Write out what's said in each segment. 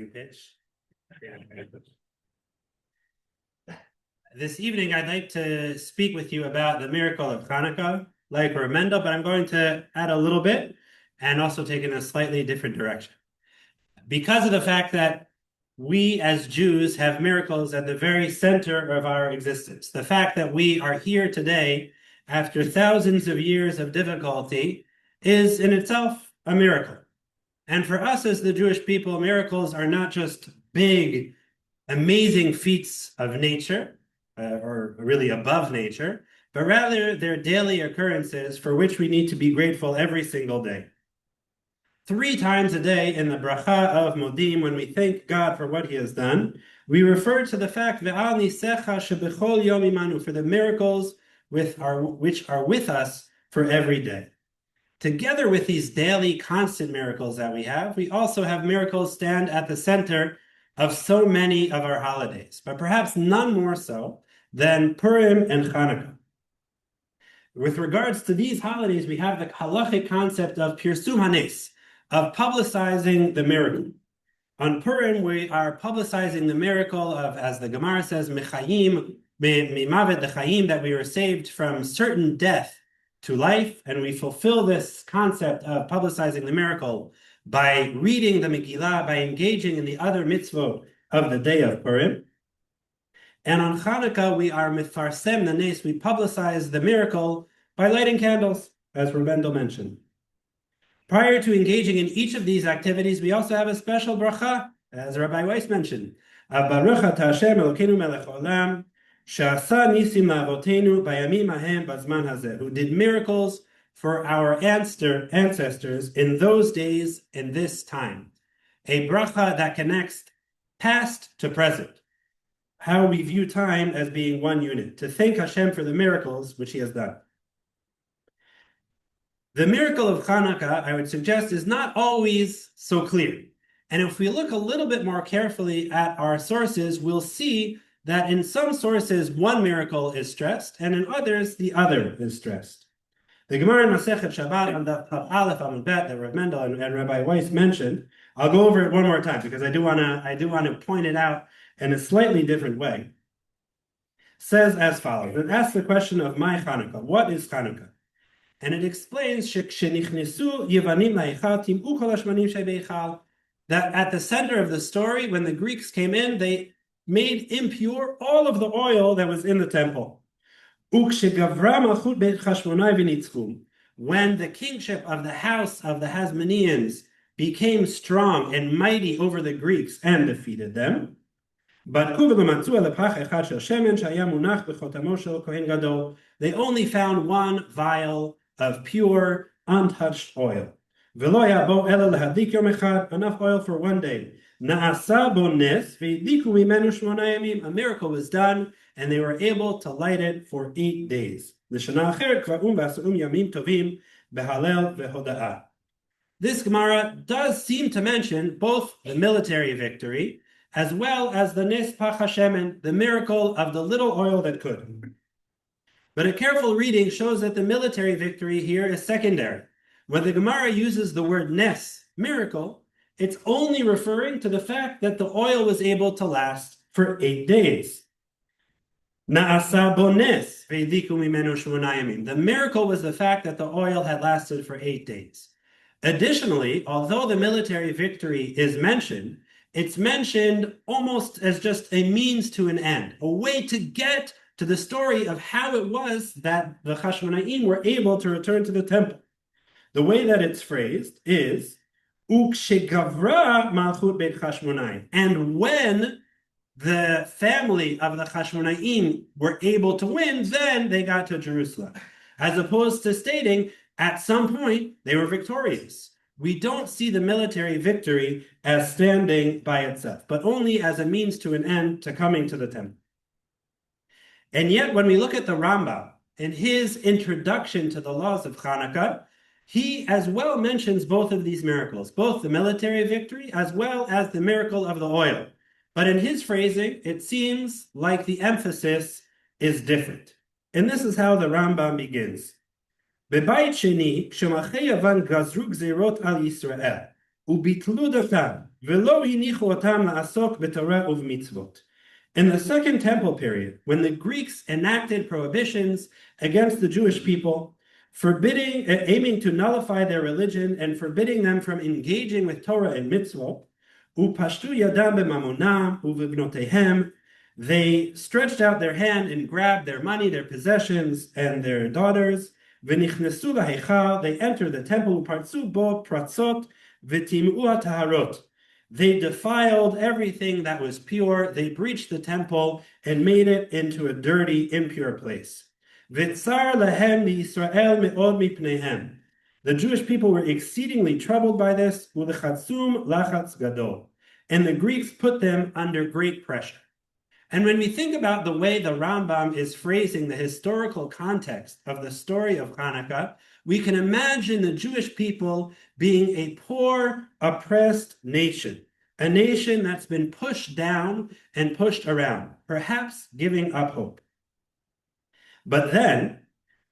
pitch. This evening, I'd like to speak with you about the miracle of Chanukah, like Ramendel, but I'm going to add a little bit and also take in a slightly different direction. Because of the fact that we as Jews have miracles at the very center of our existence, the fact that we are here today after thousands of years of difficulty is in itself a miracle. And for us as the Jewish people, miracles are not just big, amazing feats of nature, or really above nature, but rather they're daily occurrences for which we need to be grateful every single day. 3 times a day in the bracha of Modim, when we thank God for what He has done, we refer to the fact Ve'al nisecha shebechol yom imanu, for the miracles which are with us for every day. Together with these daily constant miracles that we have, we also have miracles stand at the center of so many of our holidays, but perhaps none more so than Purim and Chanukah. With regards to these holidays, we have the halachic concept of pirsum hanes, of publicizing the miracle. On Purim, we are publicizing the miracle of, as the Gemara says, mechayim, mimavet dechayim, that we were saved from certain death to life, and we fulfill this concept of publicizing the miracle by reading the Megillah, by engaging in the other mitzvot of the day of Purim. And on Chanukah, we are mefarsem the nes, we publicize the miracle by lighting candles, as Rabendel mentioned. Prior to engaging in each of these activities, we also have a special bracha, as Rabbi Weiss mentioned. Baruch atah Hashem Elokeinu melech olam, she'asa nisim la'avotenu bayamim hahem bazman hazeh, who did miracles for our ancestors in those days, in this time. A bracha that connects past to present. How we view time as being one unit, to thank Hashem for the miracles which He has done. The miracle of Chanukah, I would suggest, is not always so clear. And if we look a little bit more carefully at our sources, we'll see that in some sources, one miracle is stressed, and in others, the other is stressed. The Gemara in Masechet Shabbat on the Aleph Amud Bet that Rav Mendel and Rabbi Weiss mentioned, I'll go over it one more time because I do want to point it out in a slightly different way, says as follows. It asks the question of my Chanukah. What is Chanukah? And it explains that at the center of the story, when the Greeks came in, they made impure all of the oil that was in the temple. When the kingship of the house of the Hasmoneans became strong and mighty over the Greeks and defeated them, they only found one vial of pure, untouched oil. Enough oil for one day. A miracle was done, and they were able to light it for 8 days. This Gemara does seem to mention both the military victory as well as the Nes Pach Hashemen, the miracle of the little oil that could. But a careful reading shows that the military victory here is secondary. When the Gemara uses the word Nes, miracle, it's only referring to the fact that the oil was able to last for 8 days. The miracle was the fact that the oil had lasted for 8 days. Additionally, although the military victory is mentioned, it's mentioned almost as just a means to an end, a way to get to the story of how it was that the Chashmonaim were able to return to the temple. The way that it's phrased is, Ukshegavra malchut beit Chashmonaim. And when the family of the Chashmonaim were able to win, then they got to Jerusalem. As opposed to stating, at some point, they were victorious. We don't see the military victory as standing by itself, but only as a means to an end to coming to the temple. And yet, when we look at the Rambam, in his introduction to the laws of Chanukah, he as well mentions both of these miracles, both the military victory as well as the miracle of the oil. But in his phrasing, it seems like the emphasis is different. And this is how the Rambam begins. Bebait sheni, k'shemachei Yavan gazru gzerot al Yisrael. וביטלו דתם, ולא הניחו אותם לעסוק בתורה ובמצוות. In the Second Temple period, when the Greeks enacted prohibitions against the Jewish people, aiming to nullify their religion and forbidding them from engaging with Torah and mitzvot, upashtu yadam b'mamonam uvibnotehem, they stretched out their hand and grabbed their money, their possessions, and their daughters. V'nichnesu laheichal, they entered the temple, upartzu bo pratzot v'tim'u taharot. They defiled everything that was pure. They breached the temple and made it into a dirty, impure place. V'tzar lehem Yisrael me'od mipneihem. The Jewish people were exceedingly troubled by this. U'lechatzum lachatz gadol. And the Greeks put them under great pressure. And when we think about the way the Rambam is phrasing the historical context of the story of Chanukah, we can imagine the Jewish people being a poor, oppressed nation, a nation that's been pushed down and pushed around, perhaps giving up hope. But then,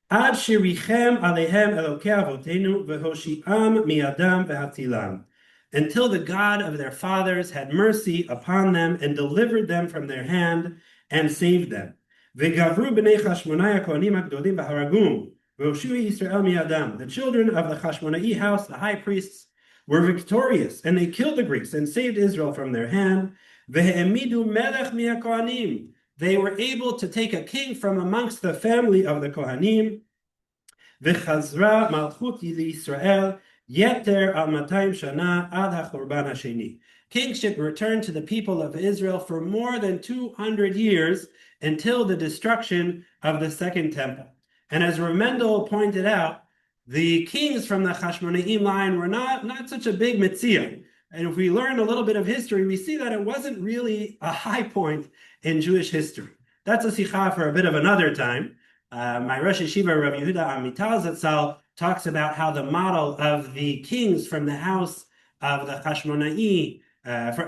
Ad shirichem alehem elokei avotenu v'hoshi'am mi'adam v'hatilam, until the God of their fathers had mercy upon them and delivered them from their hand and saved them. V'gavru b'nei Chashmonai kohanim hagdolim v'haragum v'hoshi'u Yisrael mi'adam. The children of the Chashmonai house, the high priests, were victorious, and they killed the Greeks and saved Israel from their hand. V'he'emidu melech mi'akohanim. They were able to take a king from amongst the family of the Kohanim. V'chazra malchut Yisrael yeter al 200 shana ad hachurban hasheni. Kingship returned to the people of Israel for more than 200 years until the destruction of the Second Temple. And as Mendel pointed out, the kings from the Chashmonaim line were not such a big mitzvah. And if we learn a little bit of history, we see that it wasn't really a high point in Jewish history. That's a sikha for a bit of another time. My Rosh Yeshiva, Rav Yehuda Amital Zatzal, talks about how the model of the kings from the house of the Chashmonai,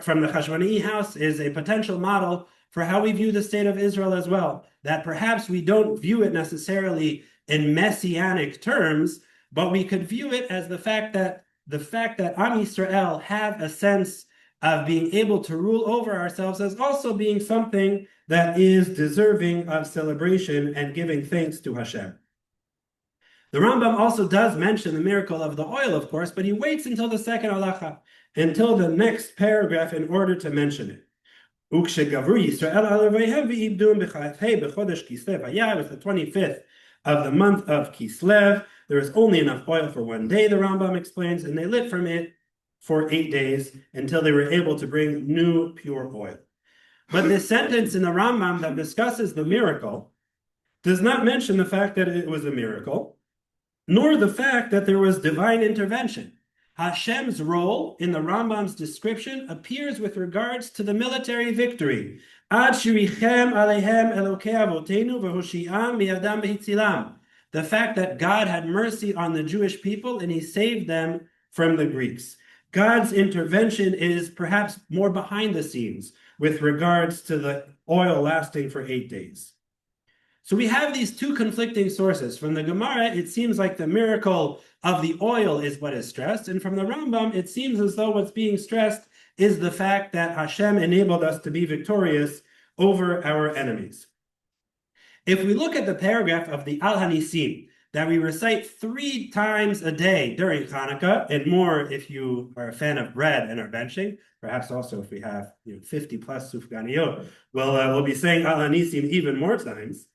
from the Chashmonai house, is a potential model for how we view the state of Israel as well. That perhaps we don't view it necessarily in messianic terms, but we could view it as the fact that Am Yisrael have a sense of being able to rule over ourselves as also being something that is deserving of celebration and giving thanks to Hashem. The Rambam also does mention the miracle of the oil, of course, but he waits until the second halacha, until the next paragraph, in order to mention it. It was the 25th of the month of Kislev. There was only enough oil for one day, the Rambam explains, and they lit from it for 8 days until they were able to bring new pure oil. But this sentence in the Rambam that discusses the miracle does not mention the fact that it was a miracle, nor the fact that there was divine intervention. Hashem's role in the Rambam's description appears with regards to the military victory. Ad shirichem alehem elokei avotenu v'hoshi'am mi'adam v'hitzilam. The fact that God had mercy on the Jewish people and he saved them from the Greeks. God's intervention is perhaps more behind the scenes with regards to the oil lasting for 8 days. So we have these two conflicting sources. From the Gemara, it seems like the miracle of the oil is what is stressed. And from the Rambam, it seems as though what's being stressed is the fact that Hashem enabled us to be victorious over our enemies. If we look at the paragraph of the Al Hanisim that we recite 3 times a day during Chanukah, and more if you are a fan of bread and are benching, perhaps also if we have 50 plus sufganiyot, we'll be saying Al Hanisim even more times.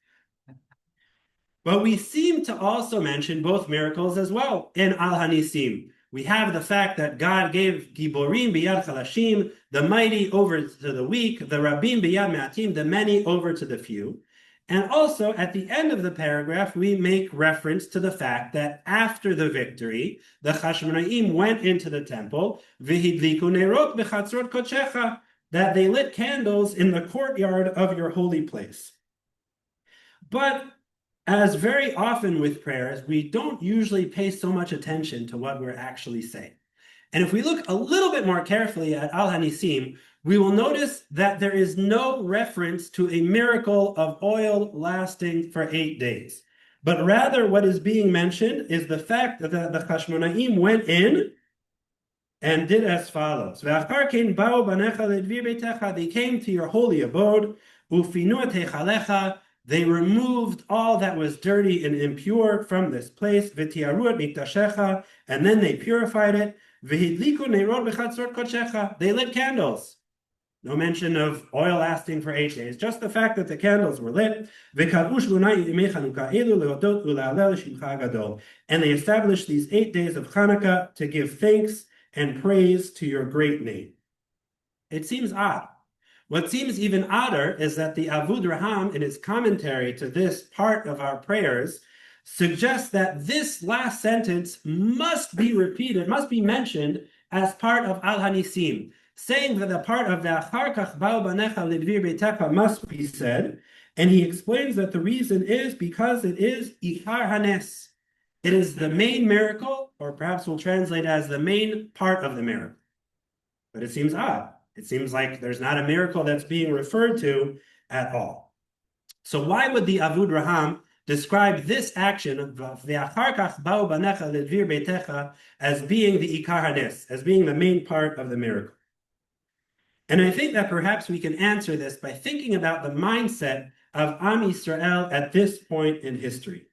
But we seem to also mention both miracles as well in Al Hanisim. We have the fact that God gave Giborim biyad chalashim, the mighty over to the weak, the Rabim biyad me'atim, the many over to the few. And also, at the end of the paragraph, we make reference to the fact that after the victory, the Chashmonaim went into the temple, v'hidliku nerot b'chatzrot kodshecha, that they lit candles in the courtyard of your holy place. But as very often with prayers, we don't usually pay so much attention to what we're actually saying. And if we look a little bit more carefully at Al Hanisim, we will notice that there is no reference to a miracle of oil lasting for 8 days. But rather what is being mentioned is the fact that the Chashmonaim went in and did as follows. They came to your holy abode. They removed all that was dirty and impure from this place. And then they purified it. They lit candles. No mention of oil lasting for 8 days, just the fact that the candles were lit. And they established these 8 days of Chanukah to give thanks and praise to your great name. It seems odd. What seems even odder is that the Avud Raham, in his commentary to this part of our prayers, suggests that this last sentence must be repeated, must be mentioned as part of Al Hanisim, saying that the part of Ve'achar kach ba'u banecha lidvir beitecha must be said, and he explains that the reason is because it is Ikar Hanes. It is the main miracle, or perhaps we'll translate as the main part of the miracle. But it seems odd. It seems like there's not a miracle that's being referred to at all. So why would the Avud Raham describe this action of Ve'achar kach ba'u banecha lidvir beitecha as being the Ikar Hanes, as being the main part of the miracle? And I think that perhaps we can answer this by thinking about the mindset of Am Yisrael at this point in history.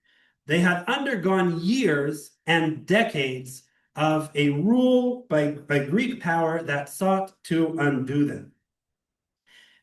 They had undergone years and decades of a rule by Greek power that sought to undo them.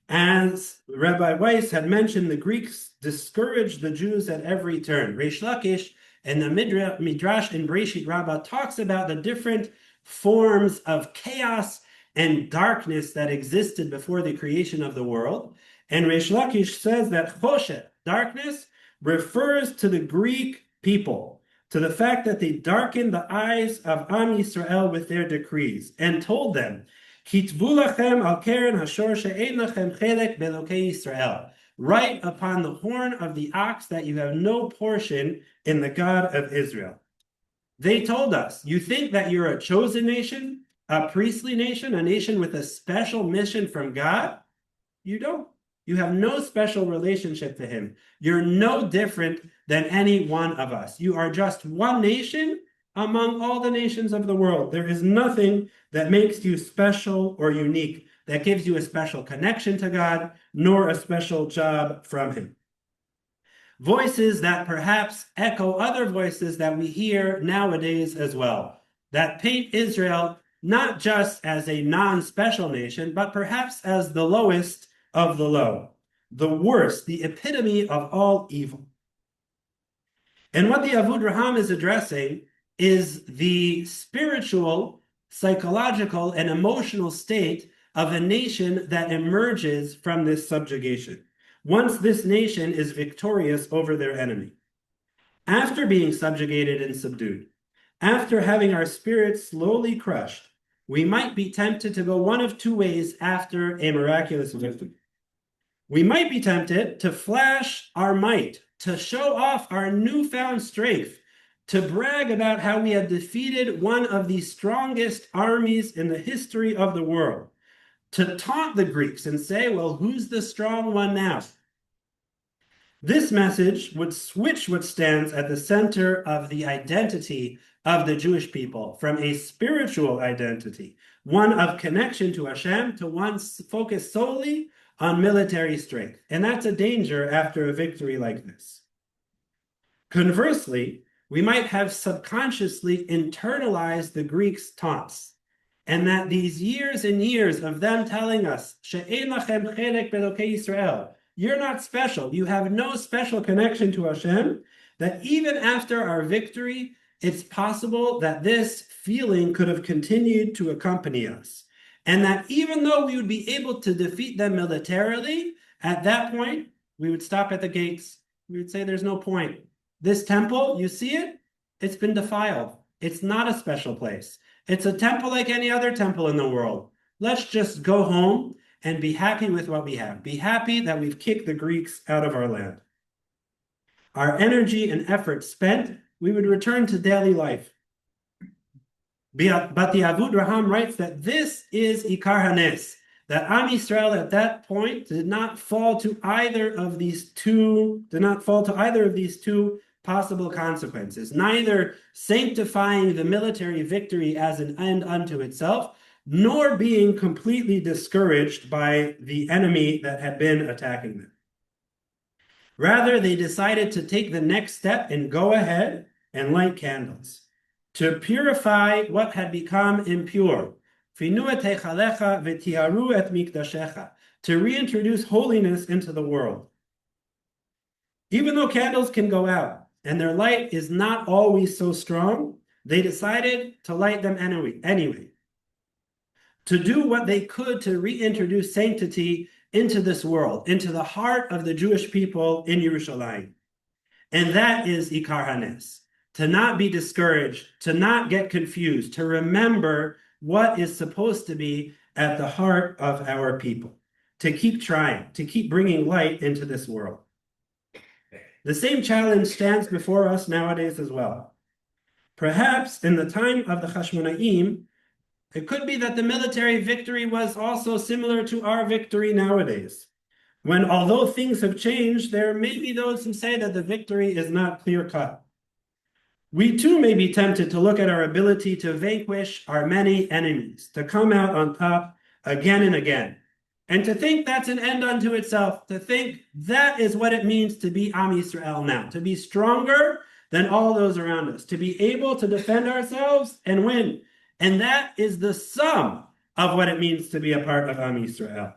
As Rabbi Weiss had mentioned, the Greeks discouraged the Jews at every turn. Reish Lakish and the Midrash in Bereshit Rabbah talks about the different forms of chaos and darkness that existed before the creation of the world. And Reish Lakish says that Choshet, darkness, refers to the Greek people, to the fact that they darkened the eyes of Am Yisrael with their decrees, and told them, Kitvu lachem al keren hashor she'ein lachem chelek belokei Yisrael, write upon the horn of the ox that you have no portion in the God of Israel. They told us, you think that you're a chosen nation, a priestly nation, a nation with a special mission from God? You don't. You have no special relationship to him. You're no different than any one of us. You are just one nation among all the nations of the world. There is nothing that makes you special or unique, that gives you a special connection to God, nor a special job from him. Voices that perhaps echo other voices that we hear nowadays as well, that paint Israel not just as a non-special nation, but perhaps as the lowest of the low, the worst, the epitome of all evil. And what the Avud Raham is addressing is the spiritual, psychological, and emotional state of a nation that emerges from this subjugation, once this nation is victorious over their enemy. After being subjugated and subdued, after having our spirits slowly crushed, we might be tempted to go one of two ways after a miraculous victory. We might be tempted to flash our might, to show off our newfound strength, to brag about how we had defeated one of the strongest armies in the history of the world, to taunt the Greeks and say, well, who's the strong one now? This message would switch what stands at the center of the identity of the Jewish people from a spiritual identity, one of connection to Hashem, to one focused solely on military strength. And that's a danger after a victory like this. Conversely, we might have subconsciously internalized the Greeks' taunts, and that these years and years of them telling us, She'ein lachem chelek belokei Yisrael, you're not special, you have no special connection to Hashem, that even after our victory, it's possible that this feeling could have continued to accompany us. And that even though we would be able to defeat them militarily, at that point, we would stop at the gates. We would say, there's no point. This temple, you see it? It's been defiled. It's not a special place. It's a temple like any other temple in the world. Let's just go home and be happy with what we have. Be happy that we've kicked the Greeks out of our land. Our energy and effort spent, we would return to daily life. But the Avud Raham writes that this is Ikar Hanes, that Am Yisrael at that point did not fall to either of these two possible consequences, neither sanctifying the military victory as an end unto itself, nor being completely discouraged by the enemy that had been attacking them. Rather, they decided to take the next step and go ahead and light candles to purify what had become impure. To reintroduce holiness into the world. Even though candles can go out and their light is not always so strong, they decided to light them anyway. To do what they could to reintroduce sanctity into this world, into the heart of the Jewish people in Yerushalayim. And that is Ikar Hanes. To not be discouraged, to not get confused, to remember what is supposed to be at the heart of our people, to keep trying, to keep bringing light into this world. The same challenge stands before us nowadays as well. Perhaps in the time of the Chashmonaim, it could be that the military victory was also similar to our victory nowadays, when although things have changed, there may be those who say that the victory is not clear-cut. We too may be tempted to look at our ability to vanquish our many enemies, to come out on top again and again, and to think that's an end unto itself, to think that is what it means to be Am Yisrael now, to be stronger than all those around us, to be able to defend ourselves and win. And that is the sum of what it means to be a part of Am Yisrael.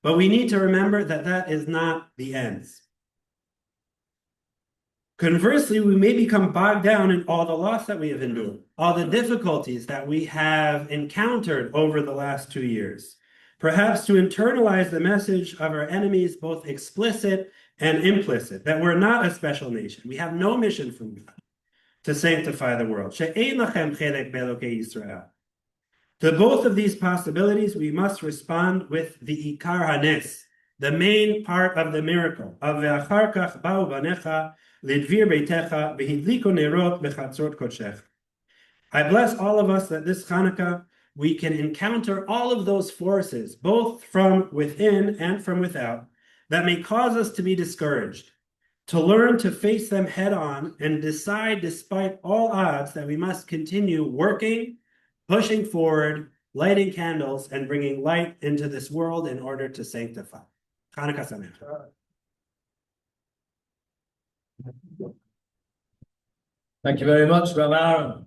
But we need to remember that that is not the ends. Conversely, we may become bogged down in all the loss that we have endured, all the difficulties that we have encountered over the last 2 years. Perhaps to internalize the message of our enemies, both explicit and implicit, that we're not a special nation. We have no mission from God to sanctify the world. She'ein lachem chelek be'elokei Yisrael. To both of these possibilities, we must respond with the Ikar Hanes, the main part of the miracle of ve'achar kach ba'u banecha lidvir beitecha v'hidliku nerot bechatzot kodshech. I bless all of us that this Chanukah we can encounter all of those forces, both from within and from without, that may cause us to be discouraged, to learn to face them head on and decide despite all odds that we must continue working, pushing forward, lighting candles, and bringing light into this world in order to sanctify. Chanukah Sameach. Thank you very much, Rav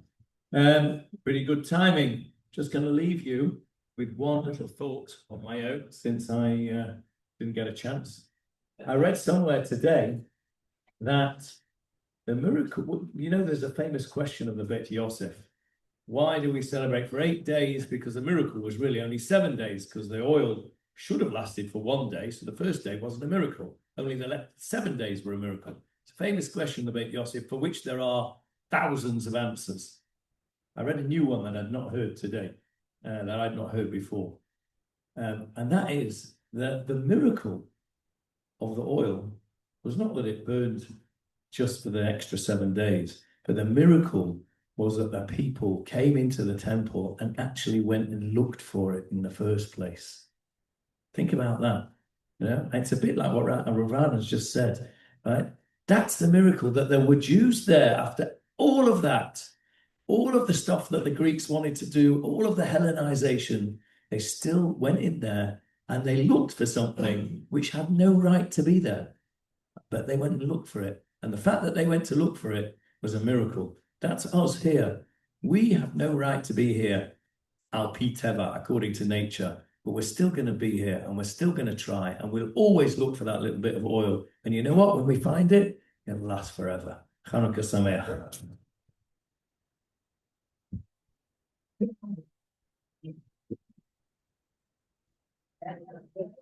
Aharon. Pretty good timing. Just going to leave you with one little thought of my own, since I didn't get a chance. I read somewhere today that the miracle, there's a famous question of the Bet Yosef. Why do we celebrate for 8 days? Because the miracle was really only 7 days, because the oil should have lasted for 1 day. So the first day wasn't a miracle. Only the 7 days were a miracle. It's a famous question of the Bet Yosef, for which there are thousands of answers. I read a new one that I'd not heard today, that I'd not heard before. And that is that the miracle of the oil was not that it burned just for the extra 7 days, but the miracle was that the people came into the temple and actually went and looked for it in the first place. Think about that. It's a bit like what Rav has just said, right? That's the miracle, that there were Jews there after all of that. All of the stuff that the Greeks wanted to do, all of the Hellenization, they still went in there and they looked for something which had no right to be there. But they went and looked for it. And the fact that they went to look for it was a miracle. That's us here. We have no right to be here, al pi teva, according to nature. But we're still going to be here and we're still going to try. And we'll always look for that little bit of oil. And you know what? When we find it, it'll last forever. Chanukah Sameach. Thank you.